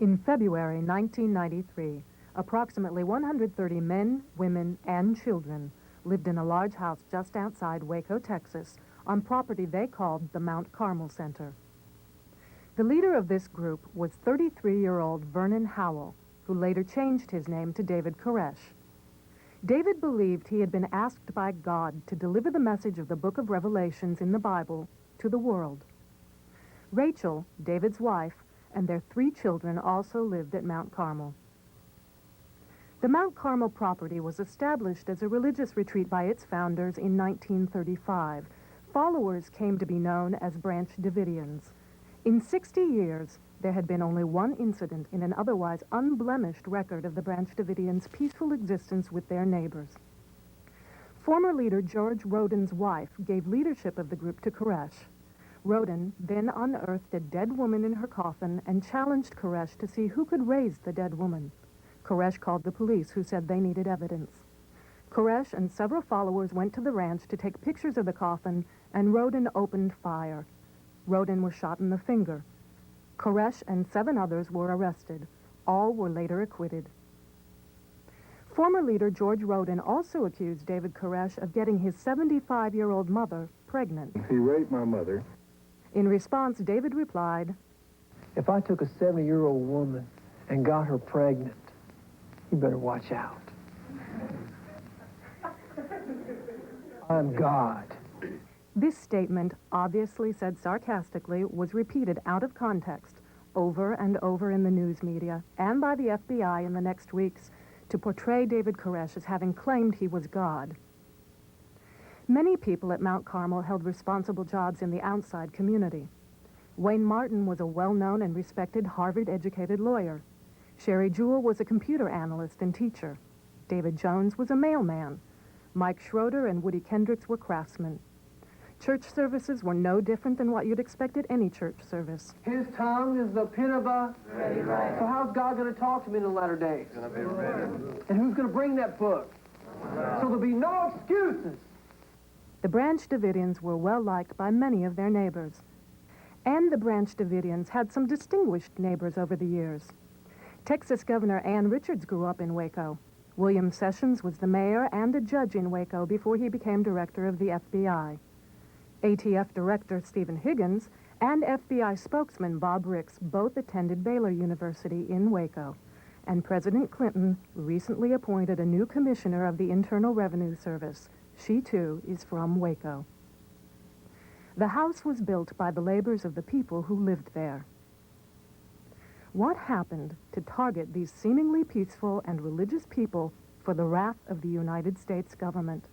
In February 1993, approximately 130 men, women, and children lived in a large house just outside Waco, Texas, on property they called the Mount Carmel Center. The leader of this group was 33-year-old Vernon Howell, who later changed his name to David Koresh. David believed he had been asked by God to deliver the message of the book of Revelations in the Bible to the world. Rachel, David's wife, and their 3 children also lived at Mount Carmel. The Mount Carmel property was established as a religious retreat by its founders in 1935. Followers came to be known as Branch Davidians. In 60 years, there had been only one incident in an otherwise unblemished record of the Branch Davidians' peaceful existence with their neighbors. Former leader George Roden's wife gave leadership of the group to Koresh. Roden then unearthed a dead woman in her coffin and challenged Koresh to see who could raise the dead woman. Koresh called the police, who said they needed evidence. Koresh and several followers went to the ranch to take pictures of the coffin, and Roden opened fire. Roden was shot in the finger. Koresh and 7 others were arrested. All were later acquitted. Former leader George Roden also accused David Koresh of getting his 75-year-old mother pregnant. He raped my mother. In response, David replied, "If I took a 70-year-old woman and got her pregnant, you better watch out. I'm God." This statement, obviously said sarcastically, was repeated out of context over and over in the news media and by the FBI in the next weeks to portray David Koresh as having claimed he was God. Many people at Mount Carmel held responsible jobs in the outside community. Wayne Martin was a well-known and respected Harvard-educated lawyer. Sherry Jewell was a computer analyst and teacher. David Jones was a mailman. Mike Schroeder and Woody Kendricks were craftsmen. Church services were no different than what you'd expect at any church service. His tongue is the pen of a ready writer. So how's God going to talk to me in the latter days? Gonna be ready. And who's going to bring that book? So there'll be no excuses. The Branch Davidians were well-liked by many of their neighbors. And the Branch Davidians had some distinguished neighbors over the years. Texas Governor Ann Richards grew up in Waco. William Sessions was the mayor and a judge in Waco before he became director of the FBI. ATF Director Stephen Higgins and FBI spokesman Bob Ricks both attended Baylor University in Waco. And President Clinton recently appointed a new commissioner of the Internal Revenue Service. She, too, is from Waco. The house was built by the labors of the people who lived there. What happened to target these seemingly peaceful and religious people for the wrath of the United States government?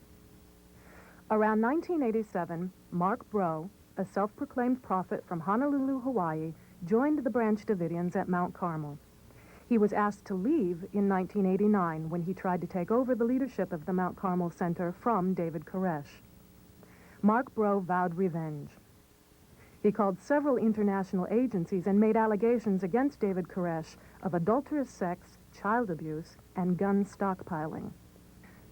Around 1987, Mark Breaux, a self-proclaimed prophet from Honolulu, Hawaii, joined the Branch Davidians at Mount Carmel. He was asked to leave in 1989 when he tried to take over the leadership of the Mount Carmel Center from David Koresh. Mark Breaux vowed revenge. He called several international agencies and made allegations against David Koresh of adulterous sex, child abuse, and gun stockpiling.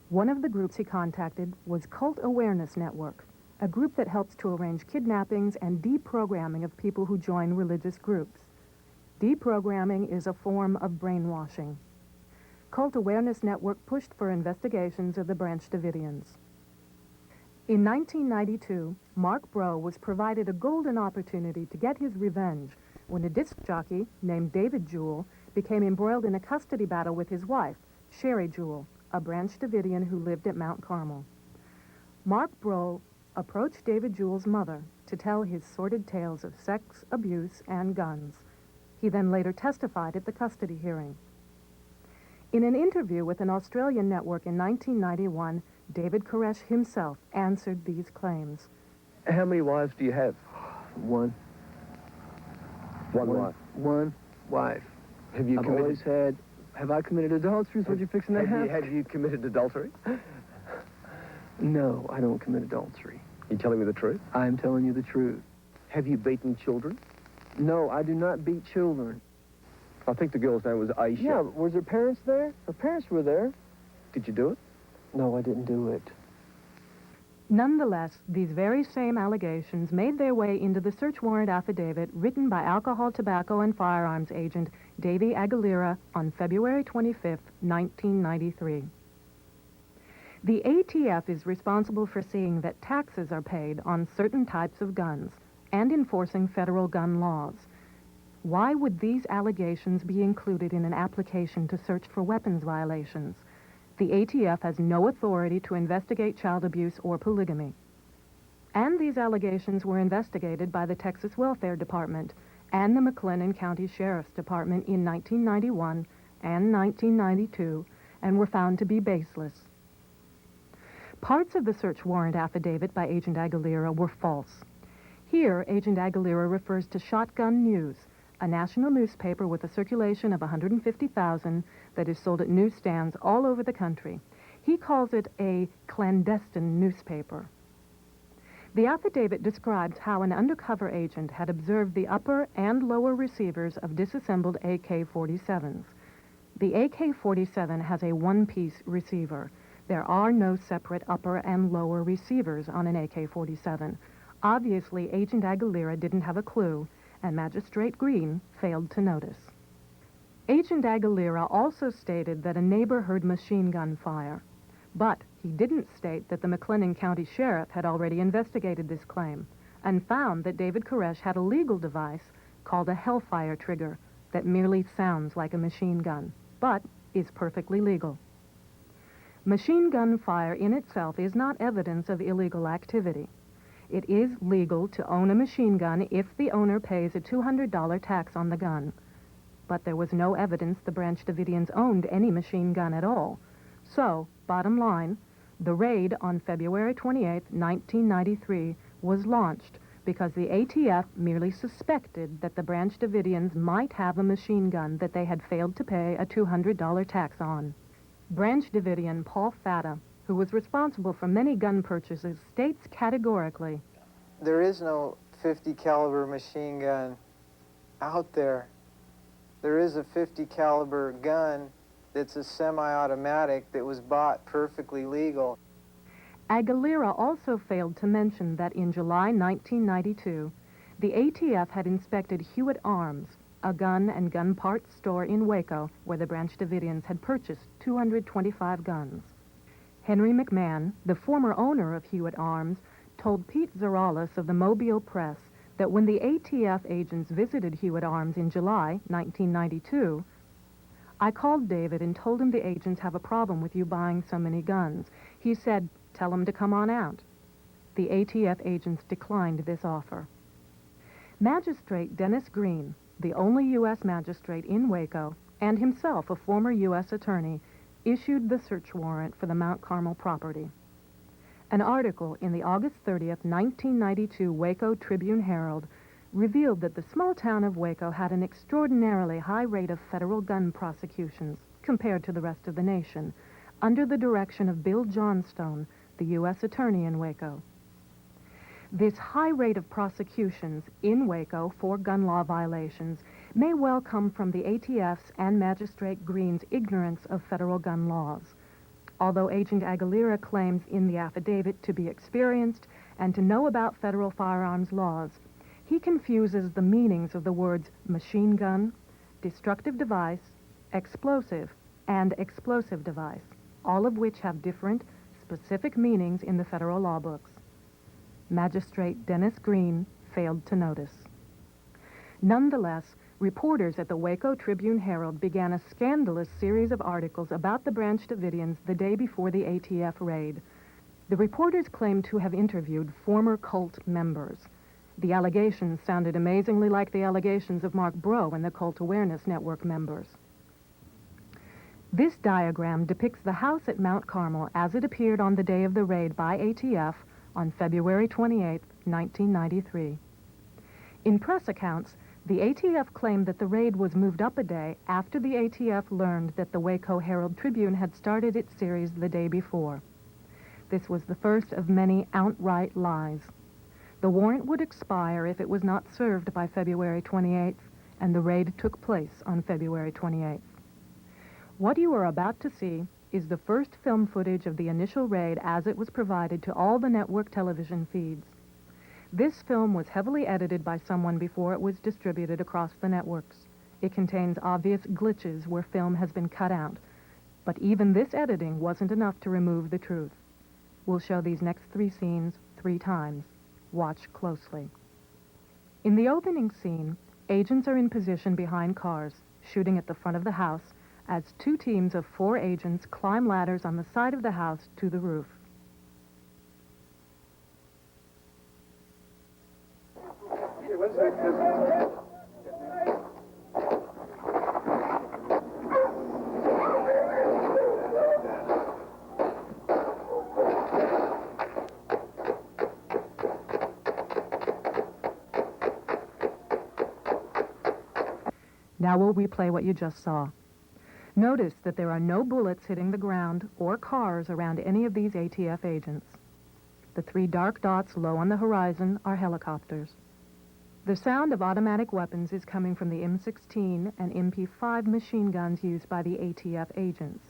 One of the groups he contacted was Cult Awareness Network, a group that helps to arrange kidnappings and deprogramming of people who join religious groups. Deprogramming is a form of brainwashing. Cult Awareness Network pushed for investigations of the Branch Davidians. In 1992, Mark Breaux was provided a golden opportunity to get his revenge when a disc jockey named David Jewell became embroiled in a custody battle with his wife, Sherry Jewell, a Branch Davidian who lived at Mount Carmel. Mark Breaux approached David Jewell's mother to tell his sordid tales of sex, abuse, and guns. He then later testified at the custody hearing. In an interview with an Australian network in 1991, David Koresh himself answered these claims. How many wives do you have? One. One wife. One wife. Have you I've committed? always had. Have I committed adultery? Is what you're fixing to Have you committed adultery? No, I don't commit adultery. You telling me the truth? I'm telling you the truth. Have you beaten children? No, I do not beat children. I think the girl's name was Aisha. Yeah, was her parents there? Her parents were there. Did you do it? No, I didn't do it. Nonetheless, these very same allegations made their way into the search warrant affidavit written by alcohol, tobacco, and firearms agent Davy Aguilera on February 25, 1993. The ATF is responsible for seeing that taxes are paid on certain types of guns and enforcing federal gun laws. Why would these allegations be included in an application to search for weapons violations? The ATF has no authority to investigate child abuse or polygamy. And these allegations were investigated by the Texas Welfare Department and the McLennan County Sheriff's Department in 1991 and 1992 and were found to be baseless. Parts of the search warrant affidavit by Agent Aguilera were false. Here, Agent Aguilera refers to Shotgun News, a national newspaper with a circulation of 150,000 that is sold at newsstands all over the country. He calls it a clandestine newspaper. The affidavit describes how an undercover agent had observed the upper and lower receivers of disassembled AK-47s. The AK-47 has a one-piece receiver. There are no separate upper and lower receivers on an AK-47. Obviously, Agent Aguilera didn't have a clue, and Magistrate Green failed to notice. Agent Aguilera also stated that a neighbor heard machine gun fire, but he didn't state that the McLennan County Sheriff had already investigated this claim and found that David Koresh had a legal device called a Hellfire trigger that merely sounds like a machine gun, but is perfectly legal. Machine gun fire in itself is not evidence of illegal activity. It is legal to own a machine gun if the owner pays a $200 tax on the gun. But there was no evidence the Branch Davidians owned any machine gun at all. So, bottom line, the raid on February 28, 1993 was launched because the ATF merely suspected that the Branch Davidians might have a machine gun that they had failed to pay a $200 tax on. Branch Davidian Paul Fatta, who was responsible for many gun purchases, states categorically, "There is no 50 caliber machine gun out there. There is a 50 caliber gun that's a semi-automatic that was bought perfectly legal." Aguilera also failed to mention that in July 1992, the ATF had inspected Hewitt Arms, a gun and gun parts store in Waco where the Branch Davidians had purchased 225 guns. Henry McMahon, the former owner of Hewitt Arms, told Pete Zeralis of the Mobile Press that when the ATF agents visited Hewitt Arms in July 1992, "I called David and told him the agents have a problem with you buying so many guns. He said, tell them to come on out." The ATF agents declined this offer. Magistrate Dennis Green, the only U.S. magistrate in Waco, and himself a former U.S. attorney, issued the search warrant for the Mount Carmel property. An article in the August 30th, 1992 Waco Tribune-Herald revealed that the small town of Waco had an extraordinarily high rate of federal gun prosecutions compared to the rest of the nation, under the direction of Bill Johnstone, the U.S. attorney in Waco. This high rate of prosecutions in Waco for gun law violations may well come from the ATF's and Magistrate Green's ignorance of federal gun laws. Although Agent Aguilera claims in the affidavit to be experienced and to know about federal firearms laws, he confuses the meanings of the words machine gun, destructive device, explosive, and explosive device, all of which have different, specific meanings in the federal law books. Magistrate Dennis Green failed to notice. Nonetheless, reporters at the Waco Tribune-Herald began a scandalous series of articles about the Branch Davidians the day before the ATF raid. The reporters claimed to have interviewed former cult members. The allegations sounded amazingly like the allegations of Mark Breaux and the Cult Awareness Network members. This diagram depicts the house at Mount Carmel as it appeared on the day of the raid by ATF on February 28, 1993. In press accounts, the ATF claimed that the raid was moved up a day after the ATF learned that the Waco Herald-Tribune had started its series the day before. This was the first of many outright lies. The warrant would expire if it was not served by February 28th, and the raid took place on February 28th. What you are about to see is the first film footage of the initial raid as it was provided to all the network television feeds. This film was heavily edited by someone before it was distributed across the networks. It contains obvious glitches where film has been cut out, but even this editing wasn't enough to remove the truth. We'll show these next 3 scenes 3 times. Watch closely. In the opening scene, agents are in position behind cars, shooting at the front of the house, as 2 teams of 4 agents climb ladders on the side of the house to the roof. Now we'll replay what you just saw. Notice that there are no bullets hitting the ground or cars around any of these ATF agents. The 3 dark dots low on the horizon are helicopters. The sound of automatic weapons is coming from the M16 and MP5 machine guns used by the ATF agents.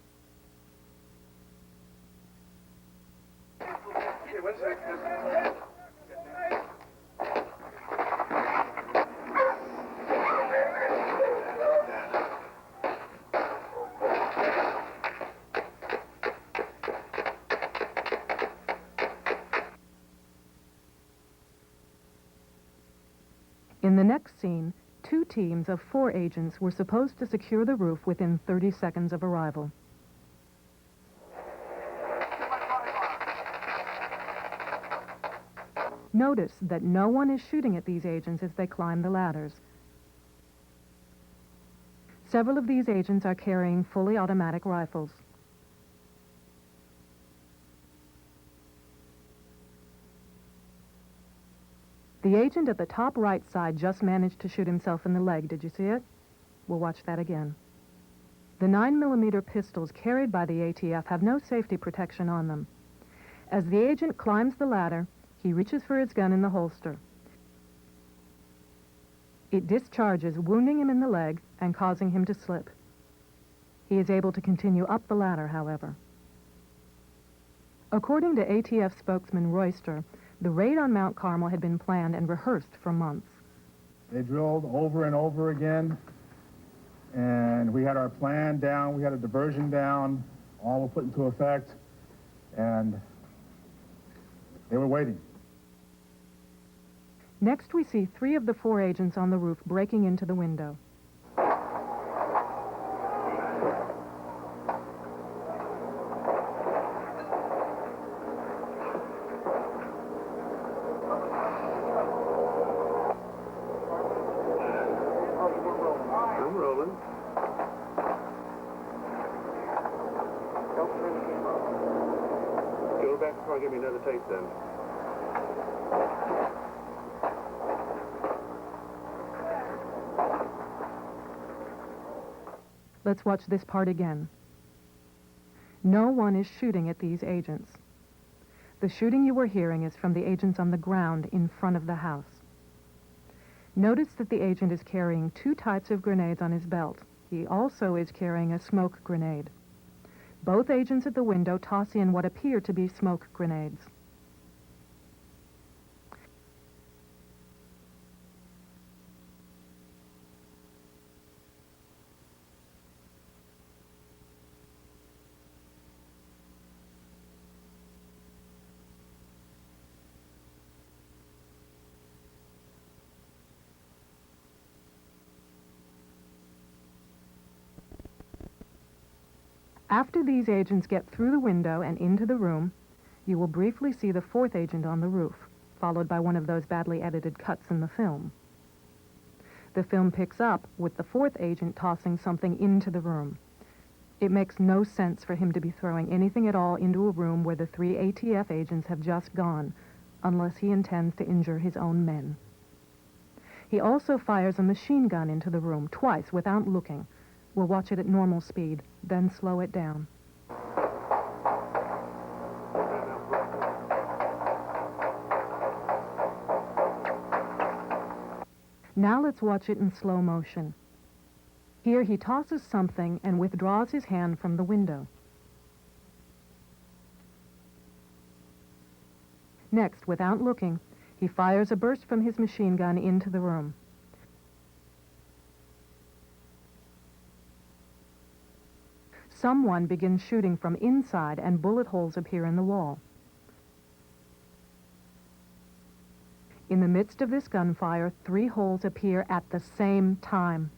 In the next scene, 2 teams of 4 agents were supposed to secure the roof within 30 seconds of arrival. Notice that no one is shooting at these agents as they climb the ladders. Several of these agents are carrying fully automatic rifles. The agent at the top right side just managed to shoot himself in the leg. Did you see it? We'll watch that again. The 9mm pistols carried by the ATF have no safety protection on them. As the agent climbs the ladder, he reaches for his gun in the holster. It discharges, wounding him in the leg and causing him to slip. He is able to continue up the ladder, however. According to ATF spokesman Royster, the raid on Mount Carmel had been planned and rehearsed for months. They drilled over and over again, and we had our plan down, we had a diversion down, all were put into effect, and they were waiting. Next, we see 3 of the 4 agents on the roof breaking into the window. I'm rolling. Go back before I give me another tape then. Let's watch this part again. No one is shooting at these agents. The shooting you were hearing is from the agents on the ground in front of the house. Notice that the agent is carrying 2 types of grenades on his belt. He also is carrying a smoke grenade. Both agents at the window toss in what appear to be smoke grenades. After these agents get through the window and into the room, you will briefly see the 4th agent on the roof, followed by one of those badly edited cuts in the film. The film picks up with the 4th agent tossing something into the room. It makes no sense for him to be throwing anything at all into a room where the 3 ATF agents have just gone, unless he intends to injure his own men. He also fires a machine gun into the room twice without looking. We'll watch it at normal speed, then slow it down. Now let's watch it in slow motion. Here he tosses something and withdraws his hand from the window. Next, without looking, he fires a burst from his machine gun into the room. Someone begins shooting from inside, and bullet holes appear in the wall. In the midst of this gunfire, 3 holes appear at the same time.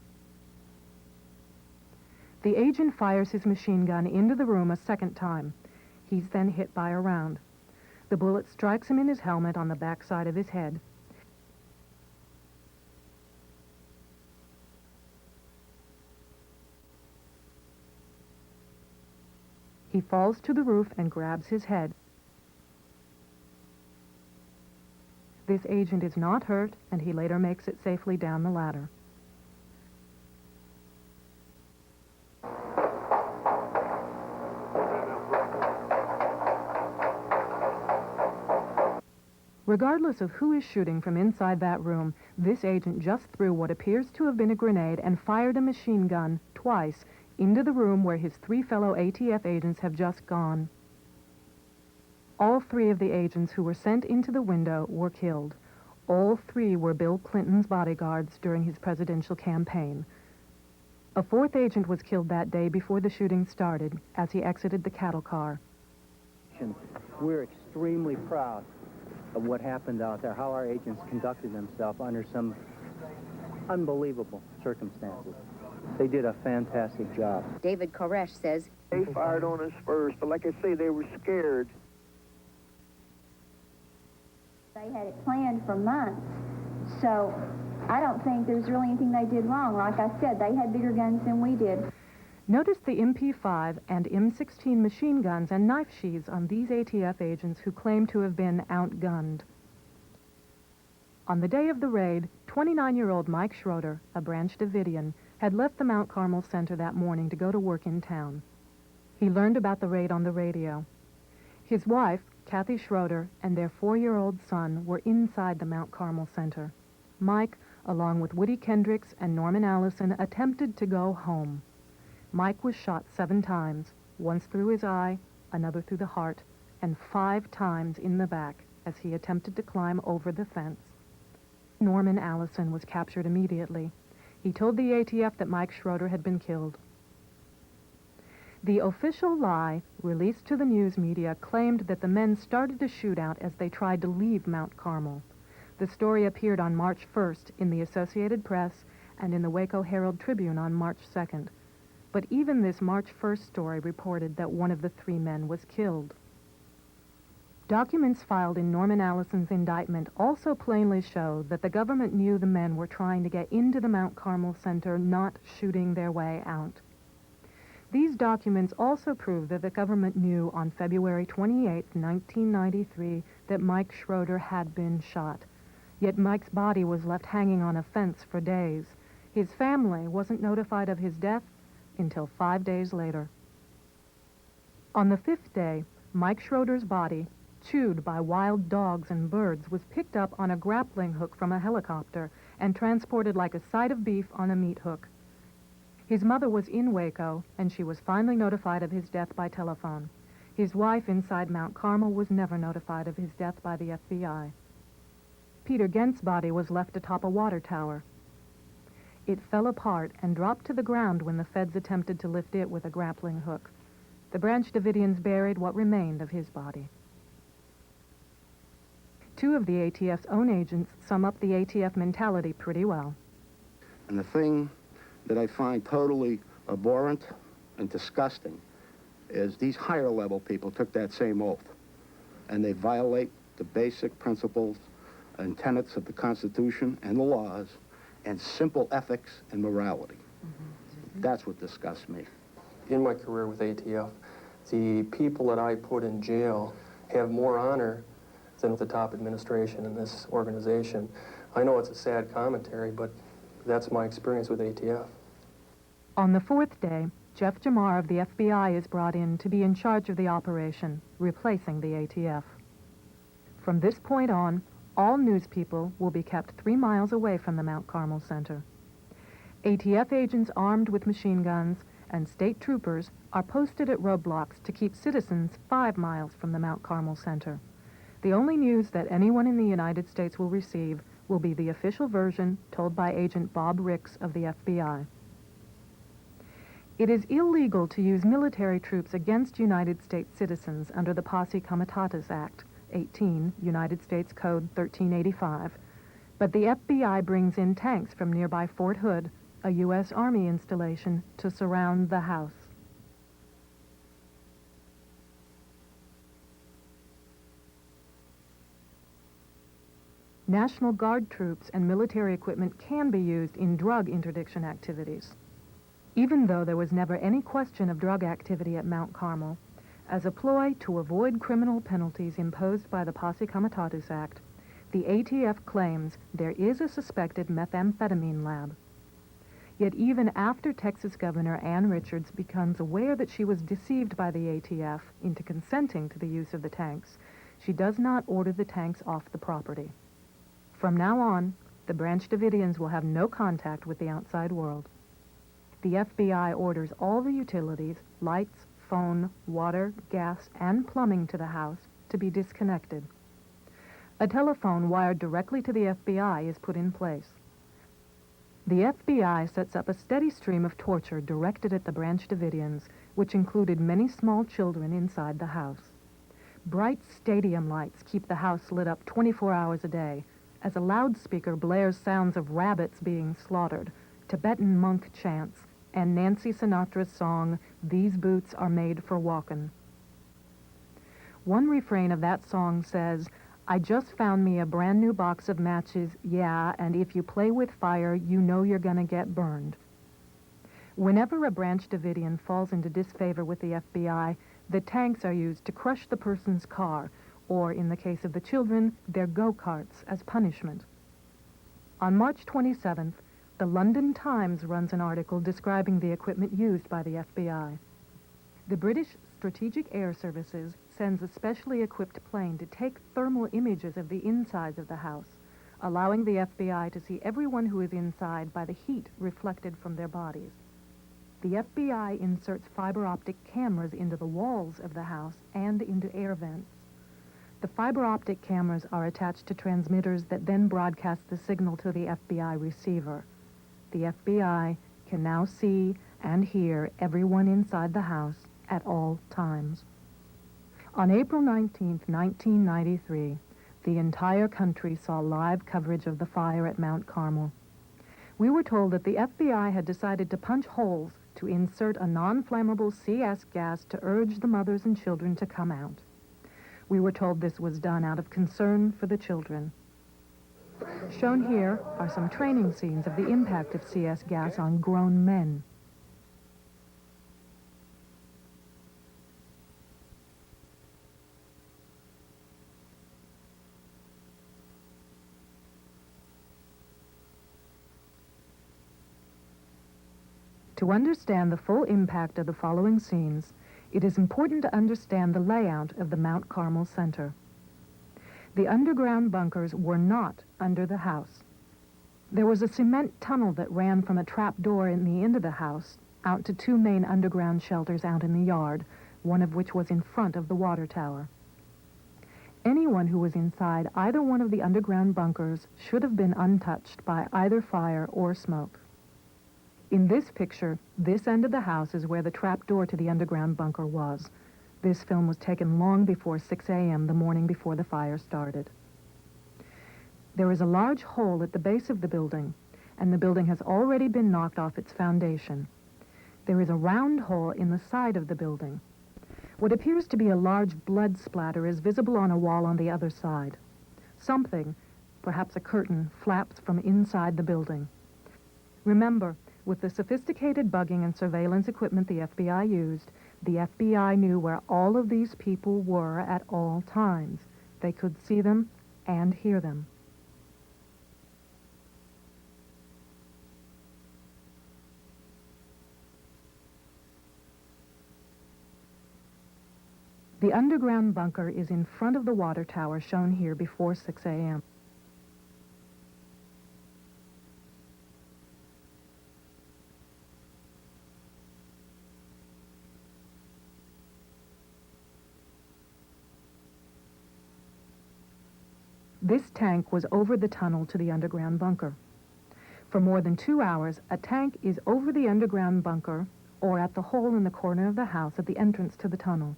The agent fires his machine gun into the room a second time. He's then hit by a round. The bullet strikes him in his helmet on the backside of his head. He falls to the roof and grabs his head. This agent is not hurt, and he later makes it safely down the ladder. Regardless of who is shooting from inside that room, this agent just threw what appears to have been a grenade and fired a machine gun twice into the room where his 3 fellow ATF agents have just gone. All 3 of the agents who were sent into the window were killed. All 3 were Bill Clinton's bodyguards during his presidential campaign. A 4th agent was killed that day before the shooting started, as he exited the cattle car. We're extremely proud of what happened out there, how our agents conducted themselves under some unbelievable circumstances. They did a fantastic job. David Koresh says, They fired on us first, but like I say, they were scared. They had it planned for months, so I don't think there's really anything they did wrong. Like I said, they had bigger guns than we did. Notice the MP5 and M16 machine guns and knife sheaths on these ATF agents who claim to have been outgunned. On the day of the raid, 29-year-old Mike Schroeder, a Branch Davidian, had left the Mount Carmel Center that morning to go to work in town. He learned about the raid on the radio. His wife, Kathy Schroeder, and their 4-year-old son were inside the Mount Carmel Center. Mike, along with Woody Kendricks and Norman Allison, attempted to go home. Mike was shot 7 times, once through his eye, another through the heart, and 5 times in the back as he attempted to climb over the fence. Norman Allison was captured immediately. He told the ATF that Mike Schroeder had been killed. The official lie, released to the news media, claimed that the men started a shootout as they tried to leave Mount Carmel. The story appeared on March 1st in the Associated Press and in the Waco Herald Tribune on March 2nd. But even this March 1st story reported that one of the 3 men was killed. Documents filed in Norman Allison's indictment also plainly show that the government knew the men were trying to get into the Mount Carmel Center, not shooting their way out. These documents also prove that the government knew on February 28, 1993, that Mike Schroeder had been shot. Yet Mike's body was left hanging on a fence for days. His family wasn't notified of his death until 5 days later. On the 5th day, Mike Schroeder's body, chewed by wild dogs and birds, was picked up on a grappling hook from a helicopter and transported like a side of beef on a meat hook. His mother was in Waco, and she was finally notified of his death by telephone. His wife inside Mount Carmel was never notified of his death by the FBI. Peter Gent's body was left atop a water tower. It fell apart and dropped to the ground when the feds attempted to lift it with a grappling hook. The Branch Davidians buried what remained of his body. 2 of the ATF's own agents sum up the ATF mentality pretty well. And the thing that I find totally abhorrent and disgusting is these higher level people took that same oath, and they violate the basic principles and tenets of the Constitution and the laws and simple ethics and morality. That's what disgusts me. In my career with ATF, the people that I put in jail have more honor than the top administration in this organization. I know it's a sad commentary, but that's my experience with ATF. On the 4th day, Jeff Jamar of the FBI is brought in to be in charge of the operation, replacing the ATF. From this point on, all news people will be kept 3 miles away from the Mount Carmel Center. ATF agents armed with machine guns and state troopers are posted at roadblocks to keep citizens 5 miles from the Mount Carmel Center. The only news that anyone in the United States will receive will be the official version told by Agent Bob Ricks of the FBI. It is illegal to use military troops against United States citizens under the Posse Comitatus Act, 18, United States Code 1385, but the FBI brings in tanks from nearby Fort Hood, a U.S. Army installation, to surround the house. National Guard troops and military equipment can be used in drug interdiction activities. Even though there was never any question of drug activity at Mount Carmel, as a ploy to avoid criminal penalties imposed by the Posse Comitatus Act, the ATF claims there is a suspected methamphetamine lab. Yet even after Texas Governor Ann Richards becomes aware that she was deceived by the ATF into consenting to the use of the tanks, she does not order the tanks off the property. From now on, the Branch Davidians will have no contact with the outside world. The FBI orders all the utilities, lights, phone, water, gas, and plumbing to the house to be disconnected. A telephone wired directly to the FBI is put in place. The FBI sets up a steady stream of torture directed at the Branch Davidians, which included many small children inside the house. Bright stadium lights keep the house lit up 24 hours a day, as a loudspeaker blares sounds of rabbits being slaughtered, Tibetan monk chants, and Nancy Sinatra's song, "These Boots Are Made for Walkin'." One refrain of that song says, "I just found me a brand new box of matches, yeah, and if you play with fire, you know you're gonna get burned." Whenever a Branch Davidian falls into disfavor with the FBI, the tanks are used to crush the person's car, or, in the case of the children, their go-karts as punishment. On March 27th, the London Times runs an article describing the equipment used by the FBI. The British Strategic Air Services sends a specially equipped plane to take thermal images of the insides of the house, allowing the FBI to see everyone who is inside by the heat reflected from their bodies. The FBI inserts fiber optic cameras into the walls of the house and into air vents. The fiber optic cameras are attached to transmitters that then broadcast the signal to the FBI receiver. The FBI can now see and hear everyone inside the house at all times. On April 19, 1993, the entire country saw live coverage of the fire at Mount Carmel. We were told that the FBI had decided to punch holes to insert a non-flammable CS gas to urge the mothers and children to come out. We were told this was done out of concern for the children. Shown here are some training scenes of the impact of CS gas on grown men. To understand the full impact of the following scenes, it is important to understand the layout of the Mount Carmel Center. The underground bunkers were not under the house. There was a cement tunnel that ran from a trap door in the end of the house out to two main underground shelters out in the yard, one of which was in front of the water tower. Anyone who was inside either one of the underground bunkers should have been untouched by either fire or smoke. In this picture, this end of the house is where the trap door to the underground bunker was. This film was taken long before 6 a.m. the morning before the fire started. There is a large hole at the base of the building, and the building has already been knocked off its foundation. There is a round hole in the side of the building. What appears to be a large blood splatter is visible on a wall on the other side. Something, perhaps a curtain, flaps from inside the building. Remember, with the sophisticated bugging and surveillance equipment the FBI used, the FBI knew where all of these people were at all times. They could see them and hear them. The underground bunker is in front of the water tower shown here before 6 a.m. This tank was over the tunnel to the underground bunker. For more than 2 hours, a tank is over the underground bunker or at the hole in the corner of the house at the entrance to the tunnel.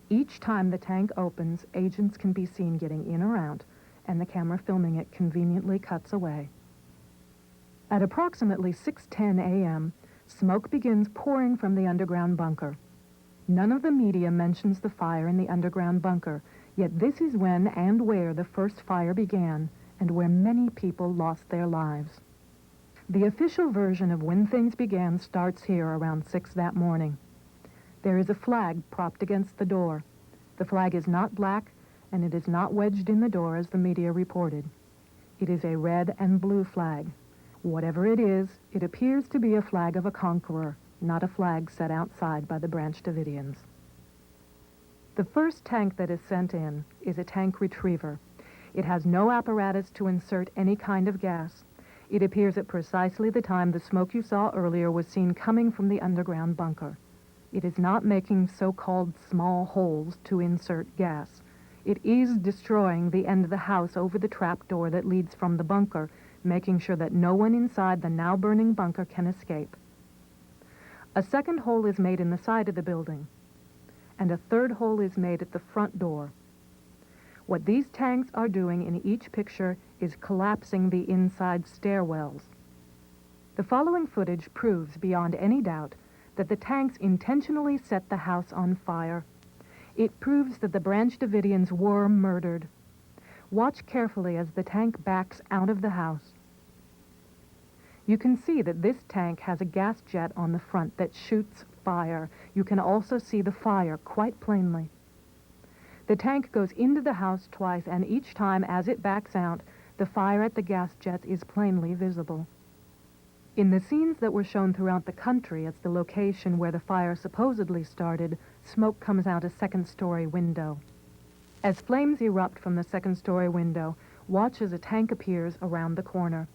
Each time the tank opens, agents can be seen getting in or out, and the camera filming it conveniently cuts away. At approximately 6:10 a.m., smoke begins pouring from the underground bunker. None of the media mentions the fire in the underground bunker, yet this is when and where the first fire began and where many people lost their lives. The official version of when things began starts here around 6 that morning. There is a flag propped against the door. The flag is not black, and it is not wedged in the door as the media reported. It is a red and blue flag. Whatever it is, it appears to be a flag of a conqueror, not a flag set outside by the Branch Davidians. The first tank that is sent in is a tank retriever. It has no apparatus to insert any kind of gas. It appears at precisely the time the smoke you saw earlier was seen coming from the underground bunker. It is not making so-called small holes to insert gas. It is destroying the end of the house over the trap door that leads from the bunker, making sure that no one inside the now burning bunker can escape. A second hole is made in the side of the building, and a third hole is made at the front door. What these tanks are doing in each picture is collapsing the inside stairwells. The following footage proves beyond any doubt that the tanks intentionally set the house on fire. It proves that the Branch Davidians were murdered. Watch carefully as the tank backs out of the house. You can see that this tank has a gas jet on the front that shoots fire. You can also see the fire quite plainly. The tank goes into the house twice, and each time as it backs out, the fire at the gas jet is plainly visible. In the scenes that were shown throughout the country as the location where the fire supposedly started, smoke comes out a second-story window. As flames erupt from the second-story window, watch as a tank appears around the corner.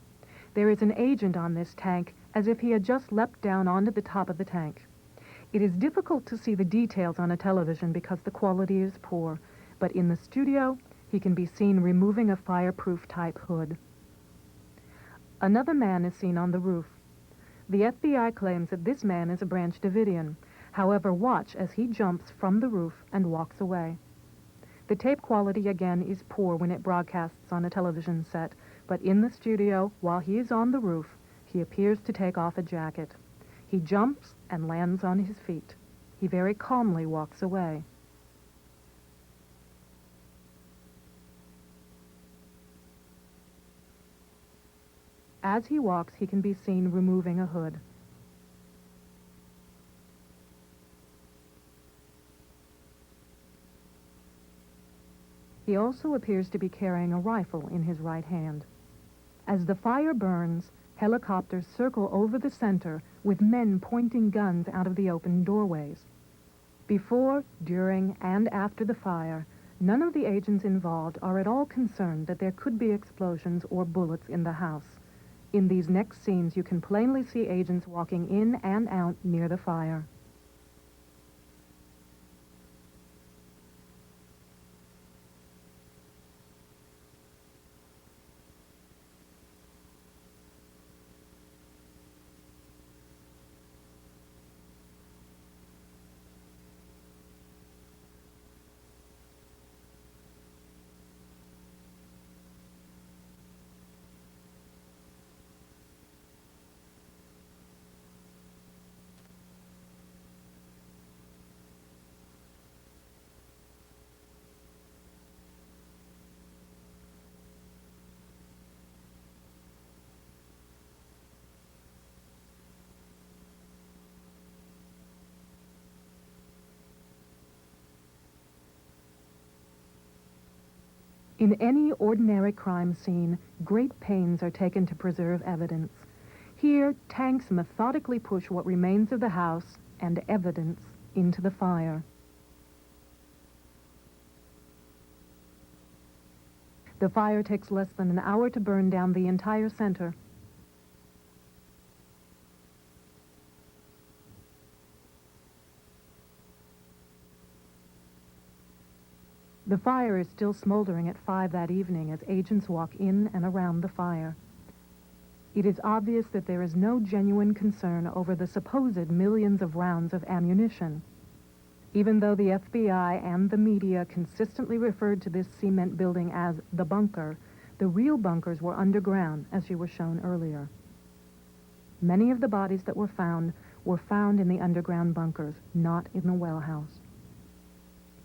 There is an agent on this tank, as if he had just leapt down onto the top of the tank. It is difficult to see the details on a television because the quality is poor, but in the studio, he can be seen removing a fireproof-type hood. Another man is seen on the roof. The FBI claims that this man is a Branch Davidian. However, watch as he jumps from the roof and walks away. The tape quality again is poor when it broadcasts on a television set, but in the studio, while he is on the roof, he appears to take off a jacket. He jumps and lands on his feet. He very calmly walks away. As he walks, he can be seen removing a hood. He also appears to be carrying a rifle in his right hand. As the fire burns, helicopters circle over the center with men pointing guns out of the open doorways. Before, during, and after the fire, none of the agents involved are at all concerned that there could be explosions or bullets in the house. In these next scenes, you can plainly see agents walking in and out near the fire. In any ordinary crime scene, great pains are taken to preserve evidence. Here, tanks methodically push what remains of the house and evidence into the fire. The fire takes less than an hour to burn down the entire center. The fire is still smoldering at 5 that evening as agents walk in and around the fire. It is obvious that there is no genuine concern over the supposed millions of rounds of ammunition. Even though the FBI and the media consistently referred to this cement building as the bunker, the real bunkers were underground, as you were shown earlier. Many of the bodies that were found in the underground bunkers, not in the well house.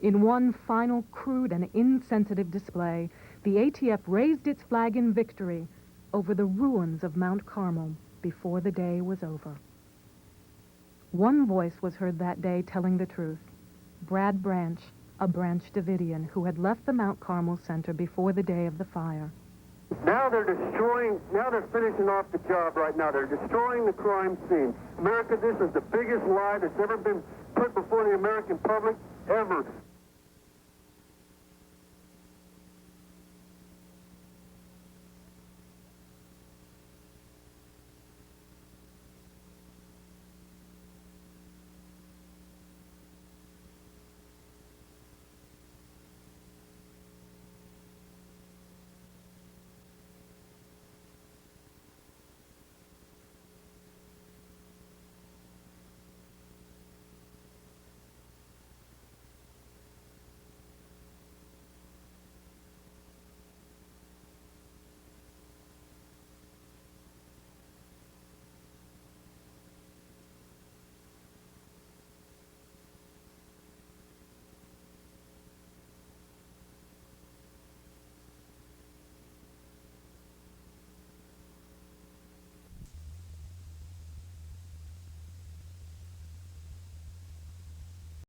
In one final crude and insensitive display, the ATF raised its flag in victory over the ruins of Mount Carmel before the day was over. One voice was heard that day telling the truth. Brad Branch, a Branch Davidian who had left the Mount Carmel Center before the day of the fire. Now they're finishing off the job right now. They're destroying the crime scene. America, this is the biggest lie that's ever been put before the American public, ever.